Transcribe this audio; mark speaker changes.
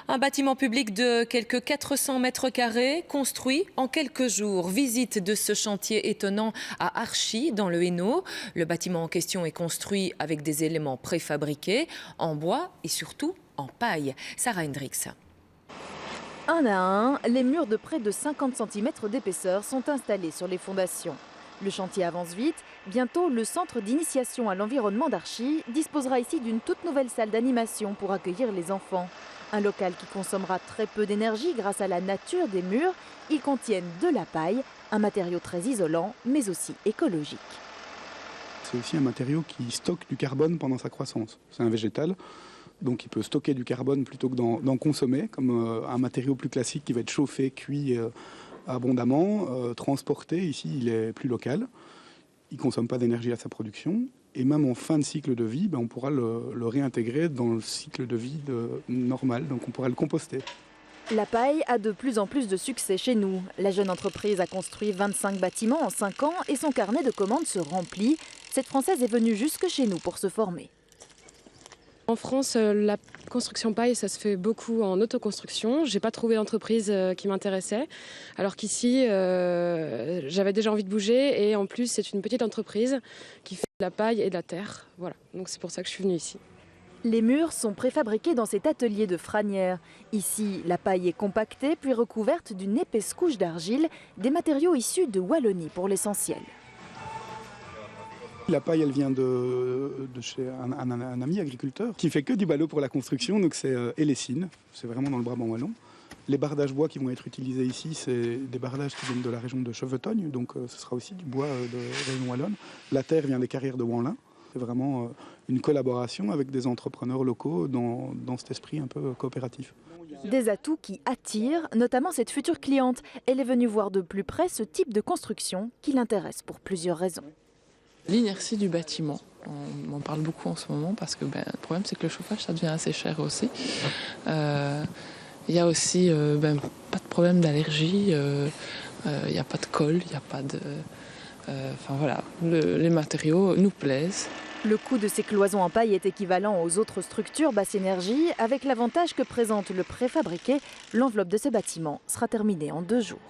Speaker 1: Un bâtiment public de quelques 400 mètres carrés, construit en quelques jours. Visite de ce chantier étonnant à Archy, dans le Hainaut. Le bâtiment en question est construit avec des éléments préfabriqués, en bois et surtout en paille. Sarah Hendricks.
Speaker 2: Un à un, les murs de près de 50 cm d'épaisseur sont installés sur les fondations. Le chantier avance vite. Bientôt, le centre d'initiation à l'environnement d'Archy disposera ici d'une toute nouvelle salle d'animation pour accueillir les enfants. Un local qui consommera très peu d'énergie grâce à la nature des murs. Ils contiennent de la paille, un matériau très isolant, mais aussi écologique.
Speaker 3: C'est aussi un matériau qui stocke du carbone pendant sa croissance. C'est un végétal, donc il peut stocker du carbone plutôt que d'en consommer, comme un matériau plus classique qui va être chauffé, cuit abondamment, transporté. Ici, il est plus local. Il ne consomme pas d'énergie à sa production. Et même en fin de cycle de vie, on pourra le réintégrer dans le cycle de vie normal. Donc on pourra le composter.
Speaker 2: La paille a de plus en plus de succès chez nous. La jeune entreprise a construit 25 bâtiments en 5 ans et son carnet de commandes se remplit. Cette Française est venue jusque chez nous pour se former.
Speaker 4: En France, la construction paille, ça se fait beaucoup en autoconstruction. Je n'ai pas trouvé d'entreprise qui m'intéressait, alors qu'ici, j'avais déjà envie de bouger. Et en plus, c'est une petite entreprise qui fait de la paille et de la terre. Voilà, donc c'est pour ça que je suis venue ici.
Speaker 2: Les murs sont préfabriqués dans cet atelier de Franières. Ici, la paille est compactée puis recouverte d'une épaisse couche d'argile, des matériaux issus de Wallonie pour l'essentiel.
Speaker 3: La paille, elle vient de chez un ami agriculteur qui fait que du ballot pour la construction, donc c'est Hélesine, c'est vraiment dans le Brabant wallon. Les bardages bois qui vont être utilisés ici, c'est des bardages qui viennent de la région de Chevetogne, donc ce sera aussi du bois de région wallonne. La terre vient des carrières de Wanlin. C'est vraiment une collaboration avec des entrepreneurs locaux dans cet esprit un peu coopératif.
Speaker 2: Des atouts qui attirent, notamment cette future cliente. Elle est venue voir de plus près ce type de construction qui l'intéresse pour plusieurs raisons.
Speaker 5: L'inertie du bâtiment, on en parle beaucoup en ce moment parce que le problème c'est que le chauffage ça devient assez cher aussi. Il y a aussi pas de problème d'allergie, il n'y a pas de colle, il n'y a pas de... Enfin voilà, les matériaux nous plaisent.
Speaker 2: Le coût de ces cloisons en paille est équivalent aux autres structures basse énergie, avec l'avantage que présente le préfabriqué. L'enveloppe de ce bâtiment sera terminée en 2 jours.